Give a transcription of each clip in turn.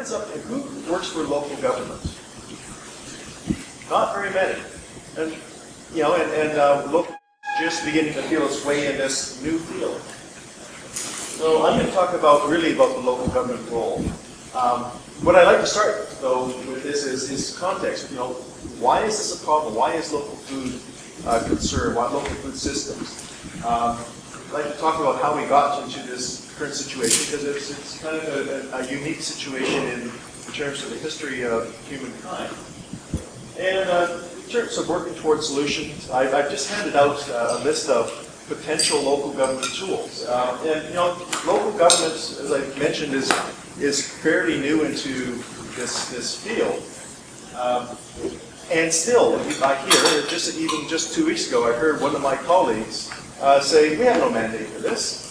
hands up, who works for local government? Not very many. And, you know, local just beginning to feel its way in this new field. So I'm going to talk about really about the local government role. What I'd like to start though with this is context. You know, why is this a problem? Why is local food concerned? Why local food systems? I'd like to talk about how we got into this current situation because it's kind of a unique situation in terms of the history of humankind. And in terms of working towards solutions, I've just handed out a list of potential local government tools. And you know, local government, as I mentioned, is fairly new into this field. And still, I hear, even just 2 weeks ago, I heard one of my colleagues say, we have no mandate for this.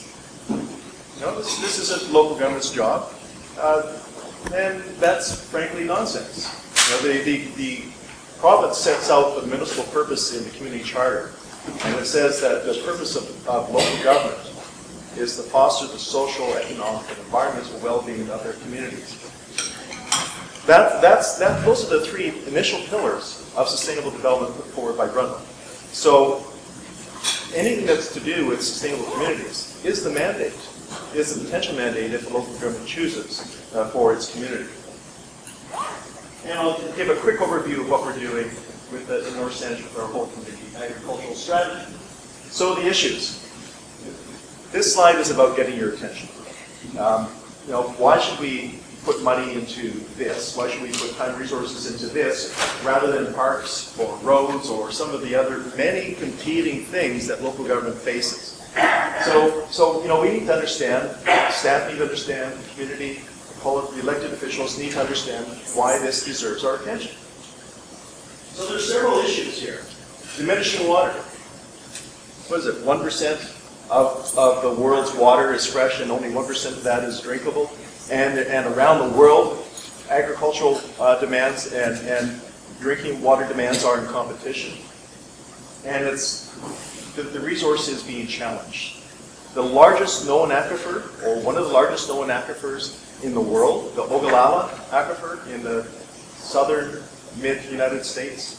You know, this isn't local government's job. And that's frankly nonsense. You know, the province sets out the municipal purpose in the community charter. And it says that the purpose of local government is to foster the social, economic, and environmental well-being of their communities. Those are the three initial pillars of sustainable development put forward by Brundtland. So anything that's to do with sustainable communities is the mandate, is the potential mandate if the local government chooses for its community. And I'll give a quick overview of what we're doing with in North Saanich with our whole community agricultural strategy. So the issues. This slide is about getting your attention. You know, why should we put money into this? Why should we put time and resources into this rather than parks or roads or some of the other many competing things that local government faces? So you know, we need to understand, staff need to understand, the community, the elected officials need to understand why this deserves our attention. So there's several issues here. Diminishing water. What is it, 1% of the world's water is fresh and only 1% of that is drinkable? And around the world, agricultural demands and drinking water demands are in competition. And the resource is being challenged. The largest known aquifer, or one of the largest known aquifers in the world, the Ogallala aquifer in the southern mid-United States,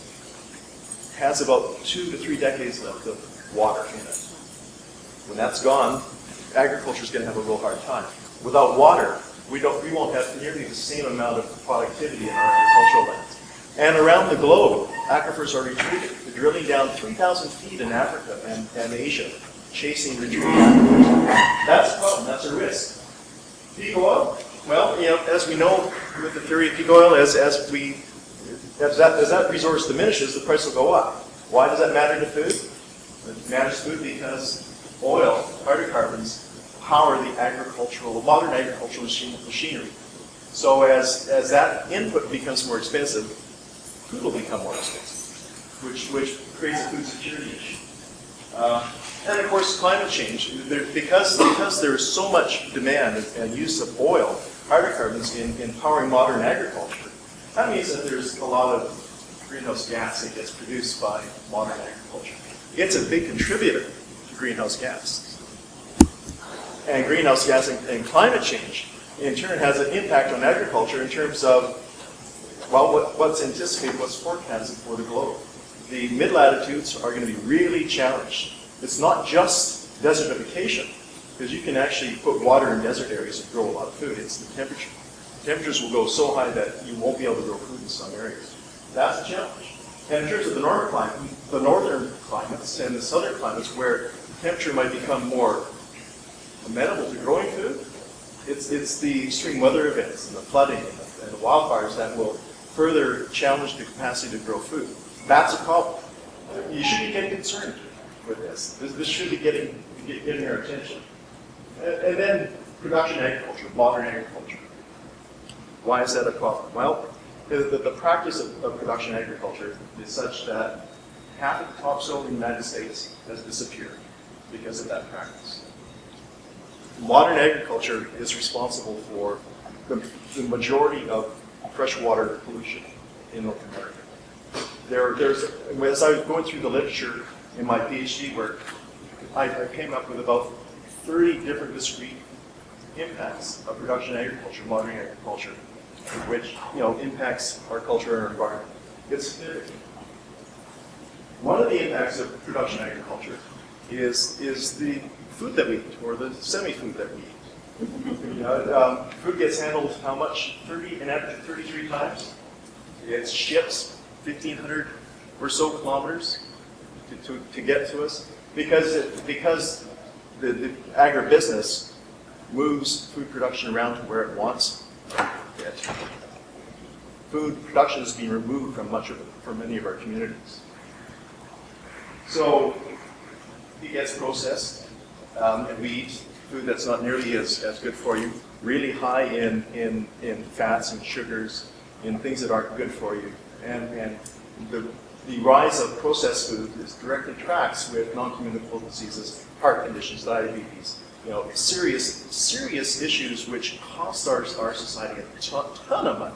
has about 2 to 3 decades left of water in it. When that's gone, agriculture is going to have a real hard time. Without water, we won't have nearly the same amount of productivity in our agricultural lands. And around the globe, aquifers are retreating. They're drilling down 3,000 feet in Africa and Asia, chasing retreating aquifers. That's a problem. That's a risk. Peak oil. Well, you know, as we know with the theory of peak oil, as that resource diminishes, the price will go up. Why does that matter to food? It matters to food because oil, hydrocarbons, power the modern agricultural machinery. So as that input becomes more expensive, food will become more expensive, which creates a food security issue. And of course, climate change. Because there is so much demand and use of oil, hydrocarbons in powering modern agriculture, that means that there's a lot of greenhouse gas that gets produced by modern agriculture. It's a big contributor to greenhouse gas. And greenhouse gas and climate change, in turn, has an impact on agriculture in terms of, well, what's anticipated, what's forecasted for the globe. The mid-latitudes are going to be really challenged. It's not just desertification, because you can actually put water in desert areas and grow a lot of food. It's the temperature. Temperatures will go so high that you won't be able to grow food in some areas. That's a challenge. And in terms of the northern climates and the southern climates, where temperature might become more amenable to growing food, it's the extreme weather events and the flooding and the wildfires that will further challenge the capacity to grow food. That's a problem. You should be getting concerned with this. This should be getting our attention. And then production agriculture, modern agriculture. Why is that a problem? Well, the practice of production agriculture is such that half of the topsoil in the United States has disappeared because of that practice. Modern agriculture is responsible for the majority of freshwater pollution in North America. As I was going through the literature in my PhD work, I came up with about 30 different discrete impacts of production agriculture, modern agriculture, which impacts our culture and our environment. It's significant. One of the impacts of production agriculture is the food that we eat, or the semi-food that we eat. Food gets handled how much? An average of 33 times. It ships 1,500 or so kilometers to get to us because the agribusiness moves food production around to where it wants it. Food production is being removed from many of our communities. So it gets processed, and we eat food that's not nearly as good for you, really high in fats and sugars, in things that aren't good for you. And the rise of processed food directly tracks with non-communicable diseases, heart conditions, diabetes, serious issues which cost our society a ton of money.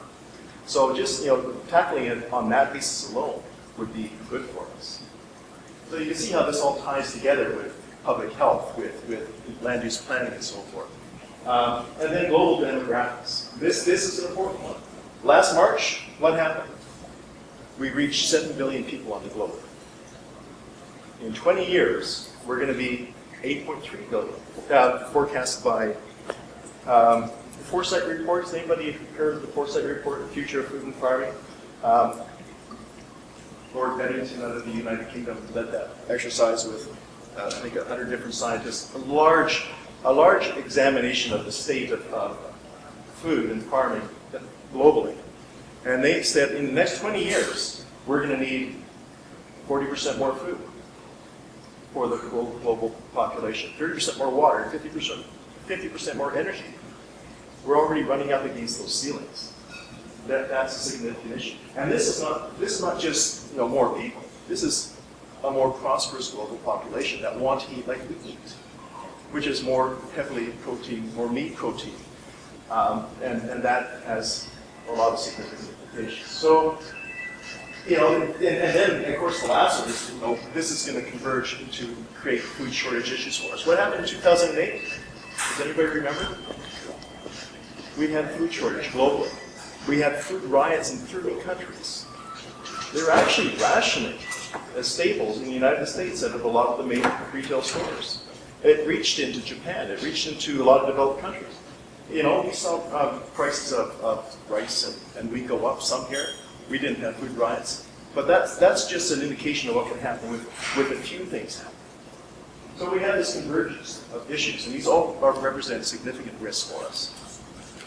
So just tackling it on that basis alone would be good for us. So you can see how this all ties together with public health, with land use planning and so forth. And then global demographics. This is an important one. Last March, what happened? We reached 7 billion people on the globe. In 20 years, we're going to be 8.3 billion, forecast by the Foresight Report. Has anybody heard of the Foresight Report, The Future of Food and Farming? Lord Bennington out of the United Kingdom led that exercise with, I think, 100 different scientists. A large examination of the state of food and farming globally. And they said in the next 20 years, we're going to need 40% more food for the global population, 30% more water, 50% more energy. We're already running up against those ceilings. That's a significant issue. And this is not just more people. This is a more prosperous global population that want to eat like we eat, which is more heavily protein, more meat protein. And that has a lot of significant implications. So, and then, of course, the last one is, this is going to converge to create food shortage issues for us. What happened in 2008? Does anybody remember? We had food shortage globally. We had food riots in 30 countries. They were actually rationing staples in the United States out of a lot of the main retail stores. It reached into Japan. It reached into a lot of developed countries. We saw prices of rice and wheat go up some here. We didn't have food riots. But that's just an indication of what can happen with a few things happening. So we have this convergence of issues, and these all represent significant risks for us.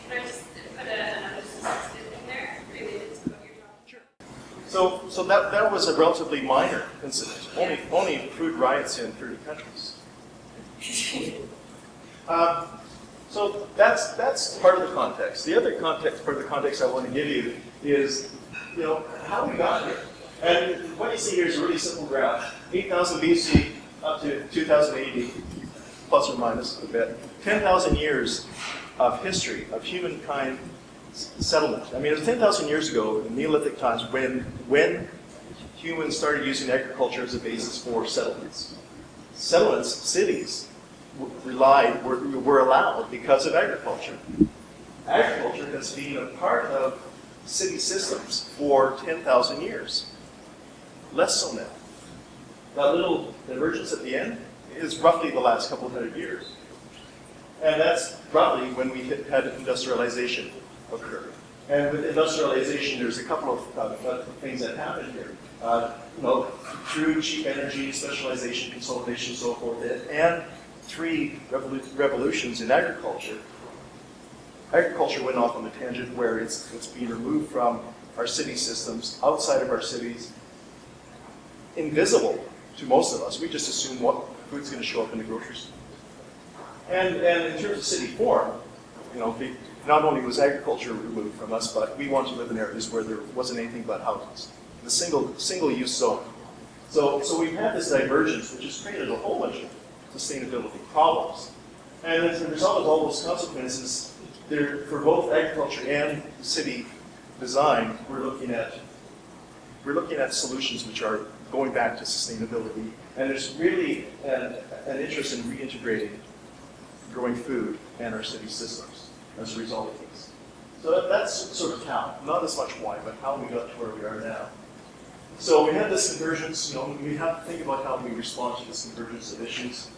Can I just put another statistic in there related to what you're talking about? So that was a relatively minor incident. Only food riots in 30 countries. So that's part of the context. The other part of the context I want to give you is, how we got here. And what you see here is a really simple graph. 8,000 BC up to 2000 AD, plus or minus a bit. 10,000 years of history of humankind settlement. I mean, it was 10,000 years ago, in Neolithic times, when humans started using agriculture as a basis for settlements. Settlements, cities, were allowed because of agriculture. Agriculture has been a part of city systems for 10,000 years. Less so now. That little emergence at the end is roughly the last couple of hundred years. And that's roughly when we had industrialization occur. And with industrialization, there's a couple of things that happened here. Through cheap energy, specialization, consolidation, so forth, and 3 revolutions in agriculture. Agriculture went off on the tangent where it's being removed from our city systems, outside of our cities, invisible to most of us. We just assume what food's going to show up in the grocery store. And in terms of city form, not only was agriculture removed from us, but we want to live in areas where there wasn't anything but houses. The single-use zone. So we've had this divergence, which has created a whole bunch of sustainability problems. And as a result of all those consequences, for both agriculture and city design, we're looking at solutions which are going back to sustainability. And there's really an interest in reintegrating growing food and our city systems as a result of this. So that's sort of how, not as much why, but how we got to where we are now. So we had this convergence, we have to think about how we respond to this convergence of issues.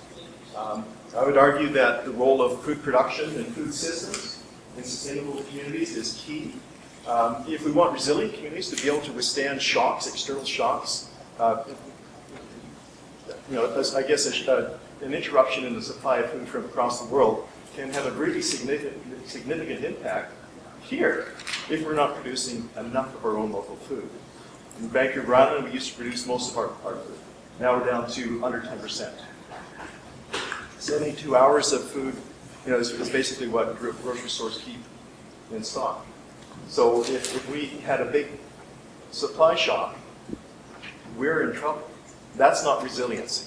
I would argue that the role of food production and food systems in sustainable communities is key. If we want resilient communities to be able to withstand shocks, external shocks, I guess an interruption in the supply of food from across the world can have a really significant impact here if we're not producing enough of our own local food. In Vancouver Island, we used to produce most of our food. Now we're down to under 10%. 72 hours of food, is basically what grocery stores keep in stock. So if we had a big supply shock, we're in trouble. That's not resiliency.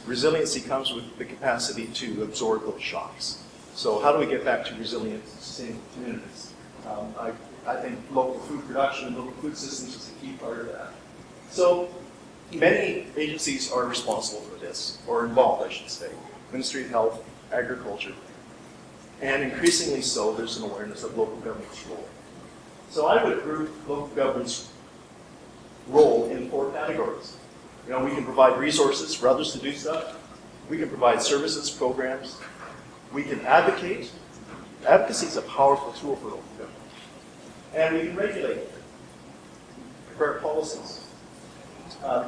Resiliency comes with the capacity to absorb those shocks. So how do we get back to resilient, sustainable communities? I think local food production and local food systems is a key part of that. So many agencies are responsible for this, or involved, I should say. Ministry of Health, Agriculture, and increasingly so, there's an awareness of local government's role. So I would group local government's role in 4 categories. We can provide resources for others to do stuff. We can provide services, programs. We can advocate. Advocacy is a powerful tool for local government. And we can regulate, prepare policies.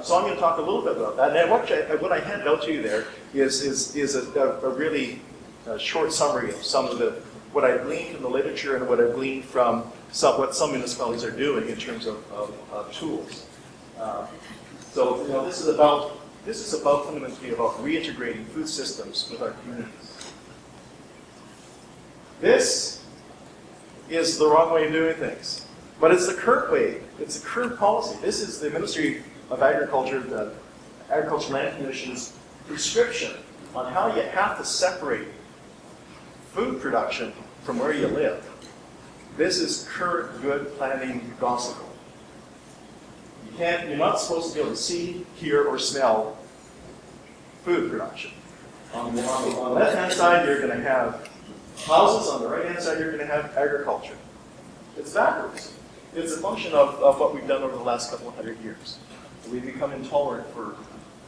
So I'm going to talk a little bit about that. And what I handed out to you there is a really short summary of some of what I gleaned from the literature and what I gleaned from what some municipalities are doing in terms of tools. So this is fundamentally about reintegrating food systems with our communities. This is the wrong way of doing things, but it's the current way. It's the current policy. This is the Ministry of Agriculture, the Agricultural Land Commission's prescription on how you have to separate food production from where you live. This is current good planning gospel. You're not supposed to be able to see, hear, or smell food production. On the left-hand side, you're going to have houses. On the right-hand side, you're going to have agriculture. It's backwards. It's a function of what we've done over the last couple of 100 years. We've become intolerant for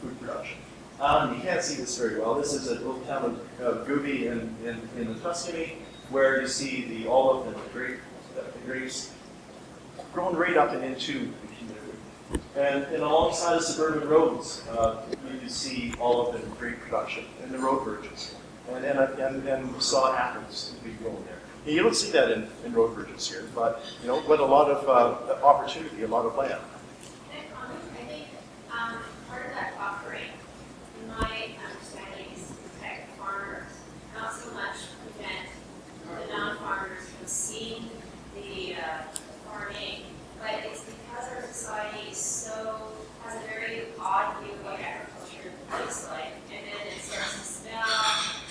food production. You can't see this very well. This is a little town of Gubi in the Tuscany, where you see the olive and the grapes grown right up and into the community. And alongside of suburban roads, you can see olive and grape production and the road verges. And we saw apples to be grown there. And you don't see that in road verges here, but what a lot of opportunity, a lot of land. I think part of that offering, in my understanding, is to protect farmers, not so much prevent the non-farmers from seeing the farming, but it's because our society has a very odd view of what agriculture looks like, and then it starts to smell,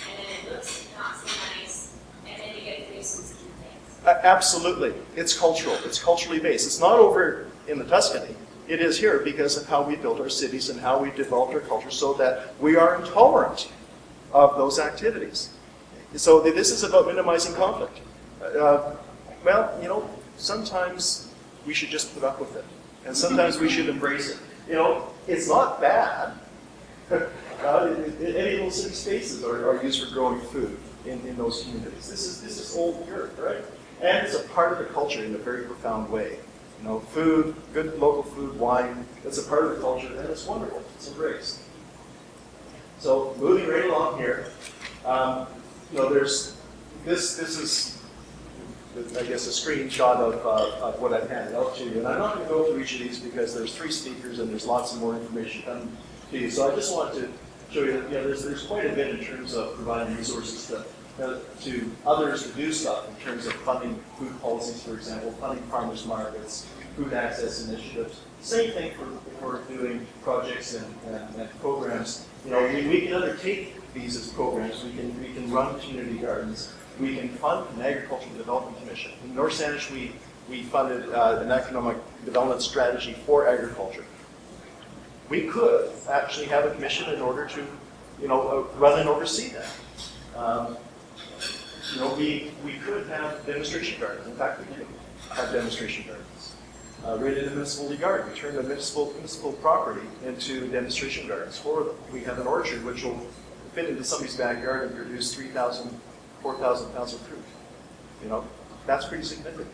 and then it looks not so nice, and then you get nuisance and things. Absolutely. It's cultural. It's culturally based. It's not over in the Tuscany. It is here because of how we built our cities and how we developed our culture so that we are intolerant of those activities. So this is about minimizing conflict. Sometimes we should just put up with it. And sometimes we should embrace it. It's not bad. Any little city spaces are used for growing food in those communities. This is old Europe, right? And it's a part of the culture in a very profound way. Food, good local food, wine, it's a part of the culture, and it's wonderful. It's embraced. So moving right along here, this is, I guess, a screenshot of what I've handed out to you. And I'm not going to go through each of these because there's 3 speakers and there's lots of more information coming to you. So I just want to show you that there's quite a bit in terms of providing resources to others to do stuff in terms of funding food policies, for example, funding farmers markets, food access initiatives. Same thing for doing projects and programs. We can undertake these as programs. We can run community gardens. We can fund an agricultural development commission. In North Saanich, we funded an economic development strategy for agriculture. We could actually have a commission in order to, run and oversee that. You know, we could have demonstration gardens. In fact, we do have demonstration gardens. Right in the municipal yard, we turn the municipal property into demonstration gardens for them. We have an orchard which will fit into somebody's backyard and produce 3,000, 4,000 pounds of fruit. You know, that's pretty significant.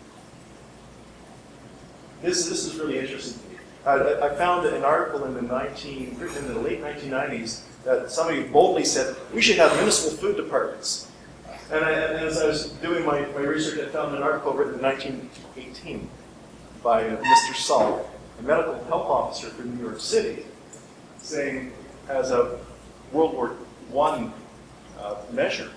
This is really interesting to me. I found an article written in the late 1990s that somebody boldly said, we should have municipal food departments. And as I was doing my research, I found an article written in 1918 by Mr. Saul, a medical health officer for New York City, saying, as a World War I measure,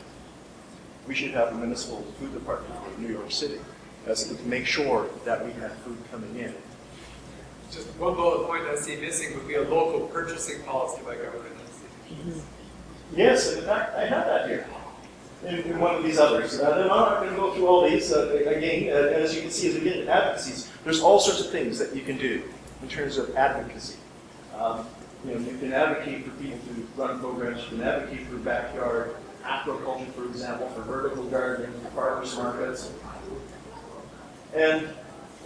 we should have a municipal food department for New York City, as to make sure that we have food coming in. Just one bullet point I see missing would be a local purchasing policy by government. Yes, in fact, I have that here in one of these others. I'm not going to go through all these. Again, as you can see, as we get into advocacies, there's all sorts of things that you can do in terms of advocacy. You know, you can advocate for people to run programs. You can advocate for backyard aquaculture, for example, for vertical gardening, for farmers markets. And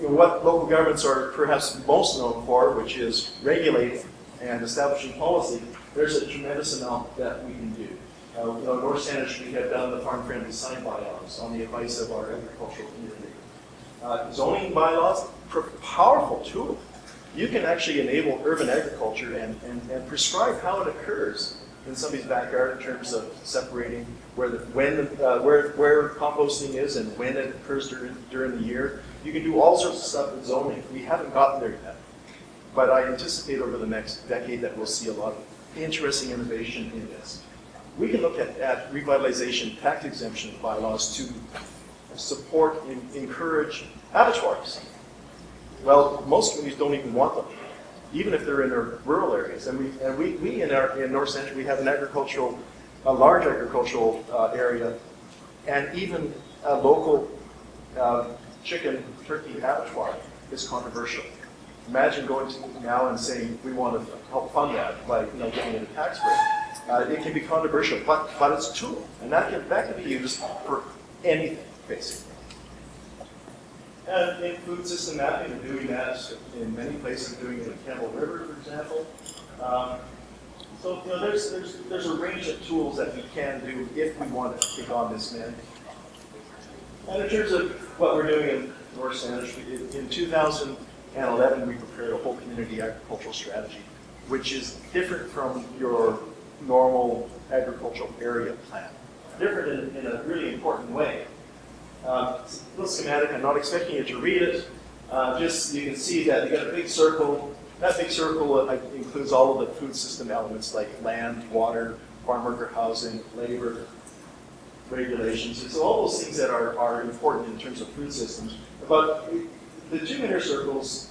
you know, what local governments are perhaps most known for, which is regulating and establishing policy, there's a tremendous amount that we can do. You know, in North Saanich, we have done the farm-friendly sign bylaws on the advice of our agricultural community. Zoning bylaws, powerful tool. You can actually enable urban agriculture and prescribe how it occurs in somebody's backyard in terms of separating where composting is and when it occurs during the year. You can do all sorts of stuff with zoning. We haven't gotten there yet, but I anticipate over the next decade that we'll see a lot of interesting innovation in this. We can look at revitalization tax exemption bylaws to support and encourage abattoirs. Well, most communities don't even want them, even if they're in their rural areas. And we in North Saanich, we have a large agricultural area, and even a local chicken, turkey abattoir is controversial. Imagine going to now and saying we want to help fund that by getting it a tax break. It can be controversial, but it's a tool, and that can be used for anything, basically. And in food system mapping, we're doing that in many places. We're doing it in Campbell River, for example. So there's a range of tools that we can do if we want to take on this mandate. And in terms of what we're doing in North Saanich, in 2011 we prepared a whole community agricultural strategy, which is different from your normal agricultural area plan. Different in a really important way. It's a little schematic. I'm not expecting you to read it. Just you can see that you got a big circle. That big circle includes all of the food system elements like land, water, farm worker housing, labor, regulations. So all those things that are important in terms of food systems. But the two inner circles,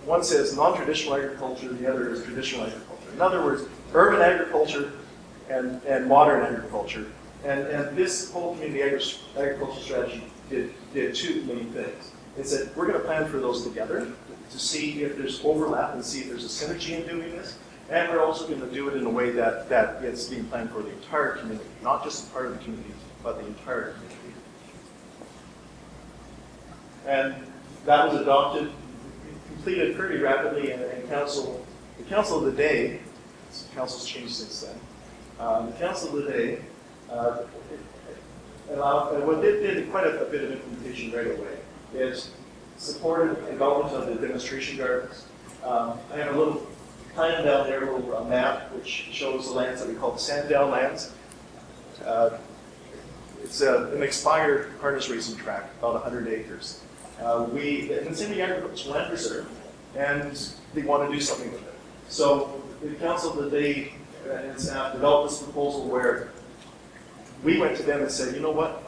one says non-traditional agriculture, the other is traditional agriculture. In other words, urban agriculture and modern agriculture. And this whole community agricultural strategy did two main things. It said, we're going to plan for those together to see if there's overlap and see if there's a synergy in doing this. And we're also going to do it in a way that it's being planned for the entire community, not just a part of the community, but the entire community. And that was adopted, completed pretty rapidly, and the council of the day, council's changed since then, the council of the day did quite a bit of implementation right away. It supported the development of the demonstration gardens. I have a little plan down there, a little map, which shows the lands that we call the Sandown lands. It's an expired harness racing track, about 100 acres. It's in the agricultural land reserve, and they want to do something with it. So the council of the day and staff developed this proposal where we went to them and said, you know what?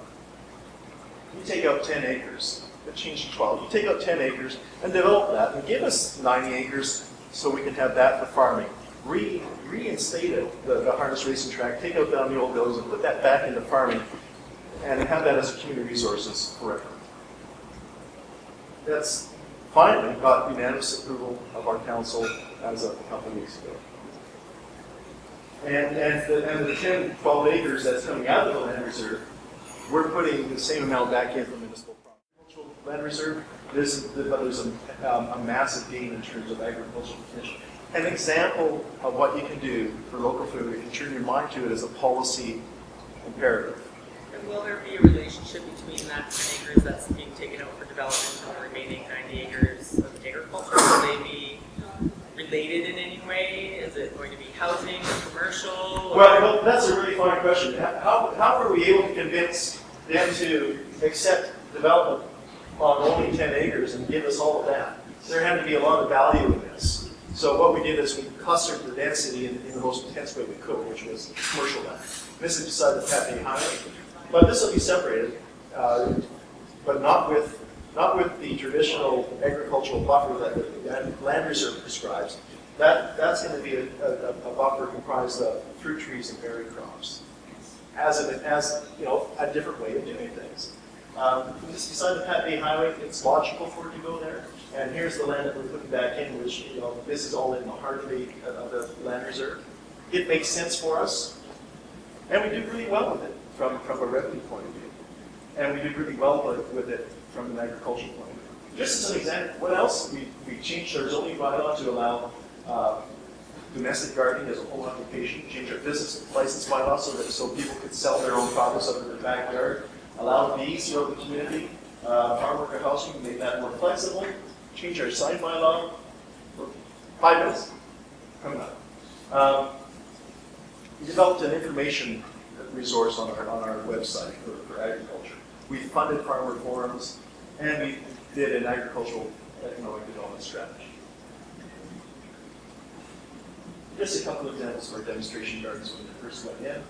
You take out 10 acres. It changed to 12. You take out 10 acres and develop that and give us 90 acres so we can have that for farming. Reinstate it, the harness racing track, take out down the old buildings and put that back into farming and have that as a community resources forever. That's finally got unanimous approval of our council as of a couple of weeks ago. And the 10, 12 acres that's coming out of the land reserve we're putting the same amount back in from municipal property. Land reserve, there's a massive gain in terms of agricultural potential. An example of what you can do for local food, if you turn your mind to it, is a policy imperative. And will there be a relationship between that 10 acres that's being taken out for development and the remaining 90 acres of agriculture? Will they be related in any way? Is it going to be housing, commercial? Well, that's a really fine question. How were we able to convince them to accept development on only 10 acres and give us all of that? There had to be a lot of value in this. So what we did is we clustered the density in the most intense way we could, which was commercial land. This is beside the Pat Bay Highway. But this will be separated, but not with the traditional agricultural buffer that the land reserve prescribes. That's going to be a buffer comprised of fruit trees and berry crops, as you know, a different way of doing things. This is beside the Pat Bay Highway. It's logical for it to go there. And here's the land that we're putting back in, which, you know, this is all in the heart of the land reserve. It makes sense for us, and we do really well with it from a revenue point of view. And we do really well with it from an agricultural point of view. Just as an example, what else? We changed our zoning bylaw to allow domestic gardening as a whole occupation, change our business license bylaw so people could sell their own produce out of their backyard, allow bees throughout the community, farm worker housing, make that more flexible, change our sign bylaw. 5 minutes? Coming up. We developed an information resource on our website for agriculture. We funded farmer forums, and we did an agricultural economic development strategy. Just a couple of examples of our demonstration gardens when we first went in.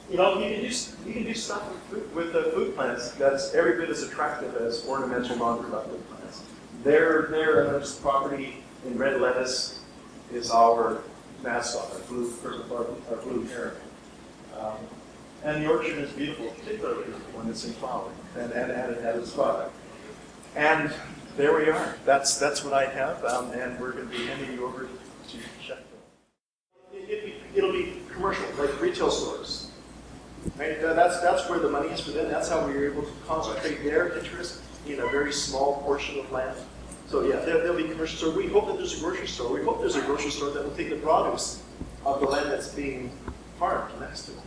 You know, you can do stuff with the food plants that's every bit as attractive as ornamental, non-productive plants. Their property in red lettuce is our mascot, our blue heron. And the orchard is beautiful, particularly when it's in flower and at its product. And there we are. That's what I have, and we're going to be handing you over to Chef. It'll be commercial, like retail stores. Right? That's where the money is for them. That's how we were able to concentrate their interest in a very small portion of land. So yeah, there'll be commercial store. We hope that there's a grocery store. We hope there's a grocery store that will take the produce of the land that's being farmed next to it.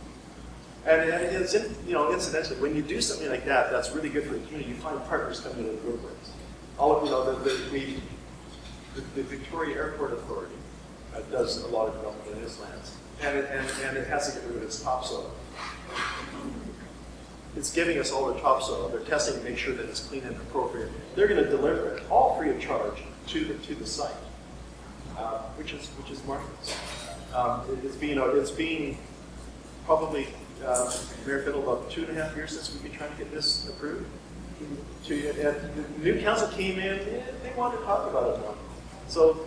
And it's, you know, incidentally, when you do something like that, that's really good for the community. You find partners coming to the woodworks. All of, you know, the Victoria Airport Authority does a lot of development in its lands, and it has to get rid of its topsoil. It's giving us all the topsoil. They're testing to make sure that it's clean and appropriate. They're going to deliver it all free of charge to the site, which is marvelous. It's been probably Mayor Fiddle about 2.5 years since we've been trying to get this approved. The new council came in, they wanted to talk about it more. So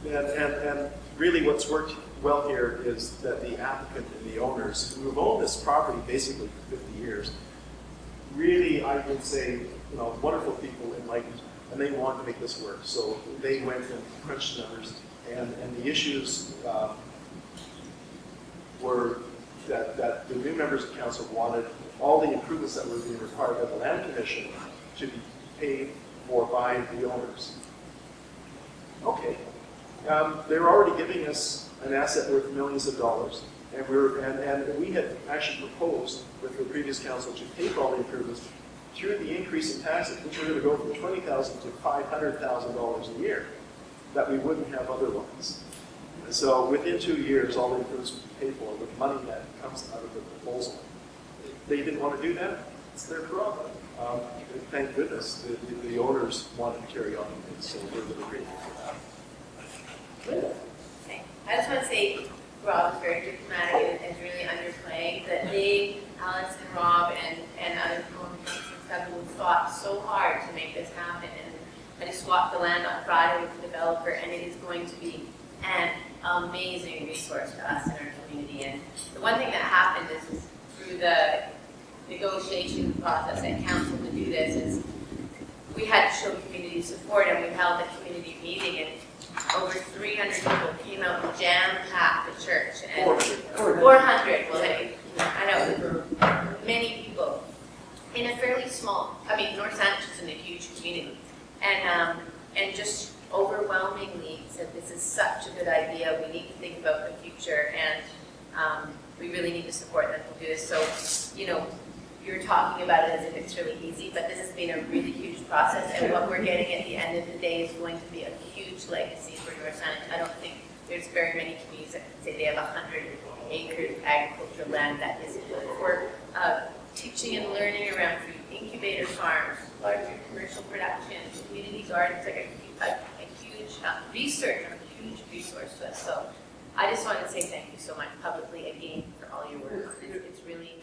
and really what's worked well here is that the applicant and the owners who have owned this property basically for 50 years, really, I would say, you know, wonderful people, enlightened, and they wanted to make this work. So they went and crunched numbers, and the issues were that the new members of council wanted all the improvements that were being required by the land commission to be paid for by the owners. Okay. They were already giving us an asset worth millions of dollars, and we had actually proposed with the previous council to pay for all the improvements through the increase in taxes, which were going to go from $20,000 to $500,000 a year, that we wouldn't have otherwise. And so within 2 years, all the improvements would be paid for with money that comes out of the proposal. They didn't want to do that. It's their prerogative. Thank goodness the owners wanted to carry on, and so we're really grateful for that. Okay. I just want to say Rob is very diplomatic and is really underplaying that they, Alex and Rob and other people who fought so hard to make this happen. And I just swapped the land on Friday with the developer, and it is going to be an amazing resource to us in our community. And the one thing that happened is through the negotiation process at council to do this is we had to show community support, and we held a community meeting, and over 300 people came out and jam-packed the church. And 400. Well, I know many people in a fairly small, I mean, North Saanich is in a huge community, and just overwhelmingly said this is such a good idea, we need to think about the future, and we really need to support them to do this. So, you know, you're talking about it as if it's really easy, but this has been a really huge process, and what we're getting at the end of the day is going to be a huge legacy for North Saanich. I don't think there's very many communities that can say they have 100 acres of agricultural land that is for teaching and learning around food, incubator farms, larger commercial production, community gardens, like a huge research, a huge resource to us. So I just want to say thank you so much publicly again for all your work. It's really